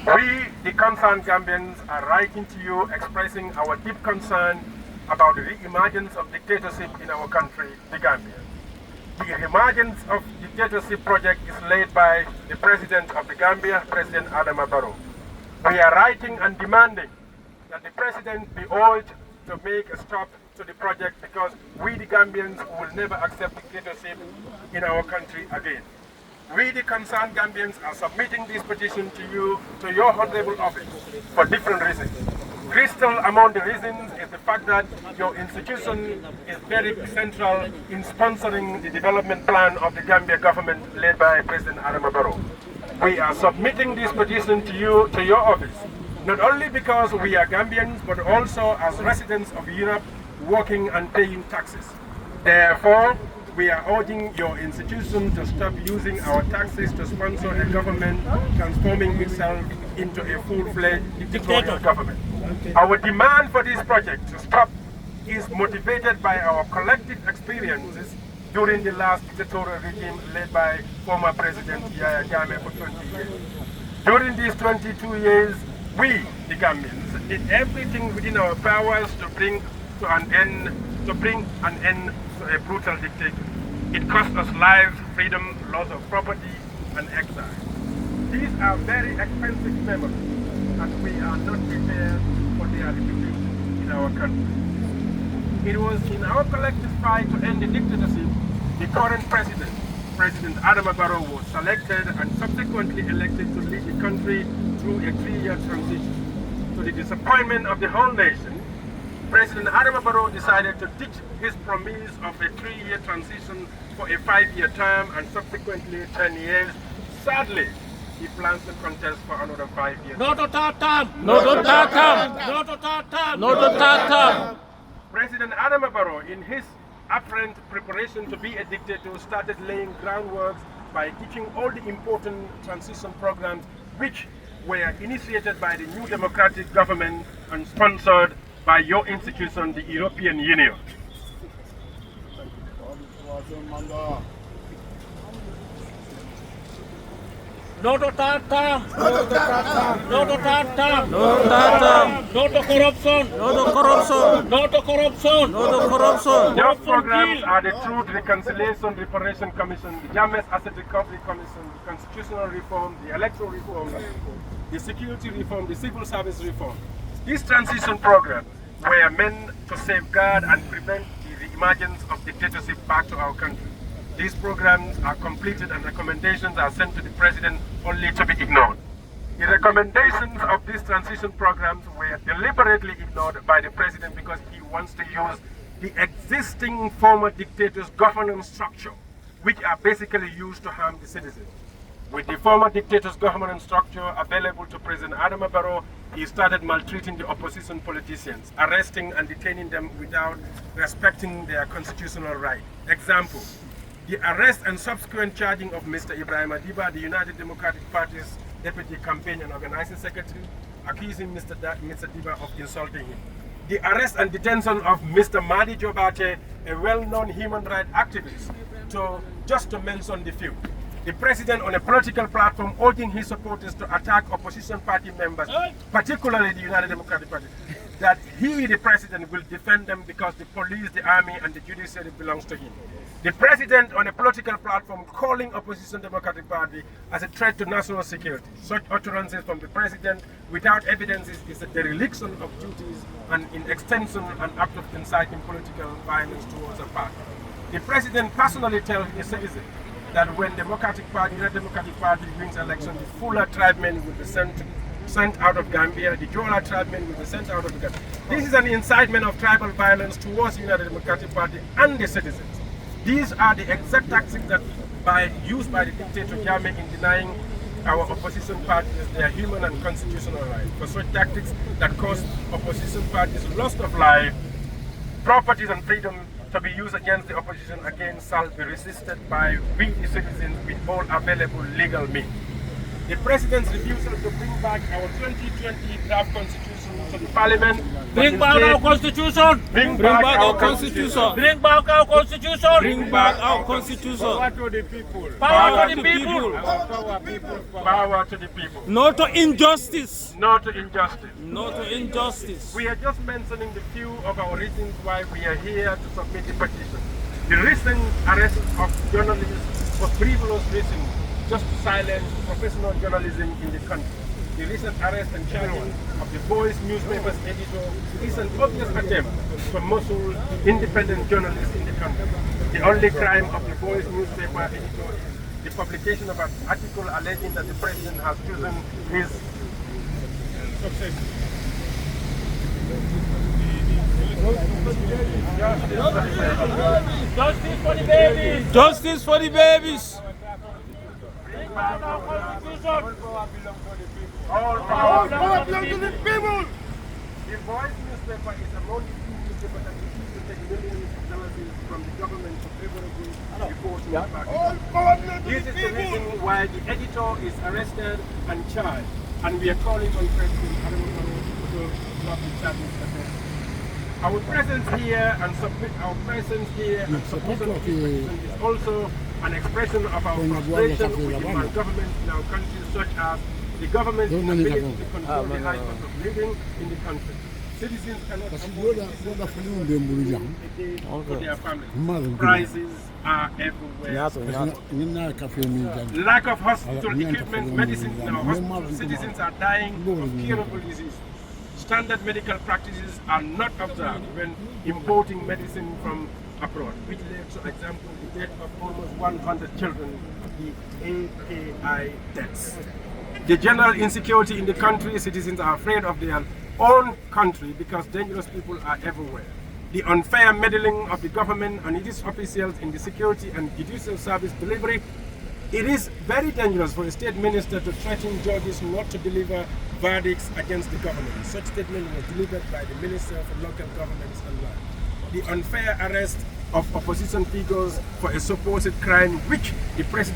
We, the concerned Gambians, are writing to you expressing our deep concern about the re-emergence of dictatorship in our country, the Gambia. The emergence of dictatorship project is led by the President of the Gambia, President Adama Barrow. We are writing and demanding that the President be urged to make a stop to the project because we, the Gambians, will never accept dictatorship in our country again. We, the concerned Gambians, are submitting this petition to you, to your honorable office, for different reasons. Crystal among the reasons is the fact that your institution is very central in sponsoring the development plan of the Gambia government led by President Adama Barrow. We are submitting this petition to you, to your office, not only because we are Gambians, but also as residents of Europe working and paying taxes. Therefore, we are urging your institution to stop using our taxes to sponsor a government transforming itself into a full-fledged dictatorial government. Our demand for this project to stop is motivated by our collective experiences during the last dictatorial regime led by former President Yahya Jammeh for 20 years. During these 22 years, we, the Gambians, did everything within our powers to bring an end to a brutal dictator. It cost us lives, freedom, loss of property, and exile. These are very expensive memories, and we are not prepared for their repetition in our country. It was in our collective fight to end the dictatorship, the current president, President Adama Barrow, was selected and subsequently elected to lead the country through a 3-year transition. To the disappointment of the whole nation, President Adama Barrow decided to ditch his promise of a 3-year transition for a 5-year term and subsequently 10 years. Sadly, he plans to contest for another 5 years. No to third term! No to third term! No to third term! No to third term! President Adama Barrow, in his apparent preparation to be a dictator, started laying groundwork by ditching all the important transition programs which were initiated by the new democratic government and sponsored by your institution, the European Union. No to third term! No to third term! No to third term! No to third term! No to corruption! No to corruption! No to corruption! No to corruption! Your programs are the Truth, Reconciliation, Reparation Commission, the Jammeh Asset Recovery Commission, the Constitutional Reform, the Electoral Reform, the Security Reform, the Civil Service Reform. These transition programs were meant to safeguard and prevent the emergence of dictatorship back to our country. These programs are completed and recommendations are sent to the President only to be ignored. The recommendations of these transition programs were deliberately ignored by the President because he wants to use the existing former dictator's governance structure, which are basically used to harm the citizens. With the former dictator's governance structure available to President Adama Barrow, he started maltreating the opposition politicians, arresting and detaining them without respecting their constitutional right. Example, the arrest and subsequent charging of Mr. Ibrahim Adiba, the United Democratic Party's Deputy Campaign and Organizing Secretary, accusing Mr. Adiba of insulting him. The arrest and detention of Mr. Madi Jobate, a well-known human rights activist, just to mention the few. The President on a political platform urging his supporters to attack opposition party members, particularly the United Democratic Party, that he, the President, will defend them because the police, the army, and the judiciary belongs to him. The President on a political platform calling opposition Democratic Party as a threat to national security. Such utterances from the President without evidence is a dereliction of duties and in extension an act of inciting political violence towards a party. The President personally tells his citizens that when Democratic Party, United Democratic Party wins election, the Fula tribemen will be sent out of Gambia, the Jola tribemen will be sent out of Gambia. This is an incitement of tribal violence towards the United Democratic Party and the citizens. These are the exact tactics that used by the dictator Jammeh in denying our opposition parties their human and constitutional rights. For such tactics that cause opposition parties loss of life, properties and freedom to be used against the opposition again shall be resisted by we the citizens with all available legal means. The President's refusal to bring back our 2020 draft constitution to the Parliament. Bring back our constitution. Bring back our constitution. Bring back our constitution. Bring back our constitution. Power to the people. Power to the people. Power people. Power to the people. No to injustice. No to injustice. No to injustice. We are just mentioning the few of our reasons why we are here to submit the petition. The recent arrest of journalists for frivolous reasons, just to silence professional journalism in the country. The recent arrest and charging of the Voice newspaper's editor is an obvious attempt to muscle independent journalists in the country. The only crime of the Voice newspaper editor is the publication of an article alleging that the President has chosen his successor. Justice for the babies. Justice for the babies. Bring back our constitution. All Power power belongs to the people. The Voice newspaper is a multi-few newspaper that refused to take millions of dollars from the government to favorably report back. All power belongs to This the is the reason people. why the editor is arrested and charged, and we are calling on President Adamano to drop the charges against him. Our presence here and submission of this petition is also an expression of our frustration with the malgovernment in our country, such as the government's inability to control the high cost of living in the country. Citizens cannot afford for their families. Prices are everywhere. Lack of hospital equipment, medicines in our hospitals. Citizens are dying of curable diseases. Standard medical practices are not observed when importing medicine from abroad, which led to, example, the death of almost 100 children, the AKI deaths. The general insecurity in the country, citizens are afraid of their own country because dangerous people are everywhere. The unfair meddling of the government and its officials in the security and judicial service delivery. It is very dangerous for a state minister to threaten judges not to deliver verdicts against the government. Such statement was delivered by the Minister for Local Governments and Land. The unfair arrest of opposition figures for a supposed crime which the President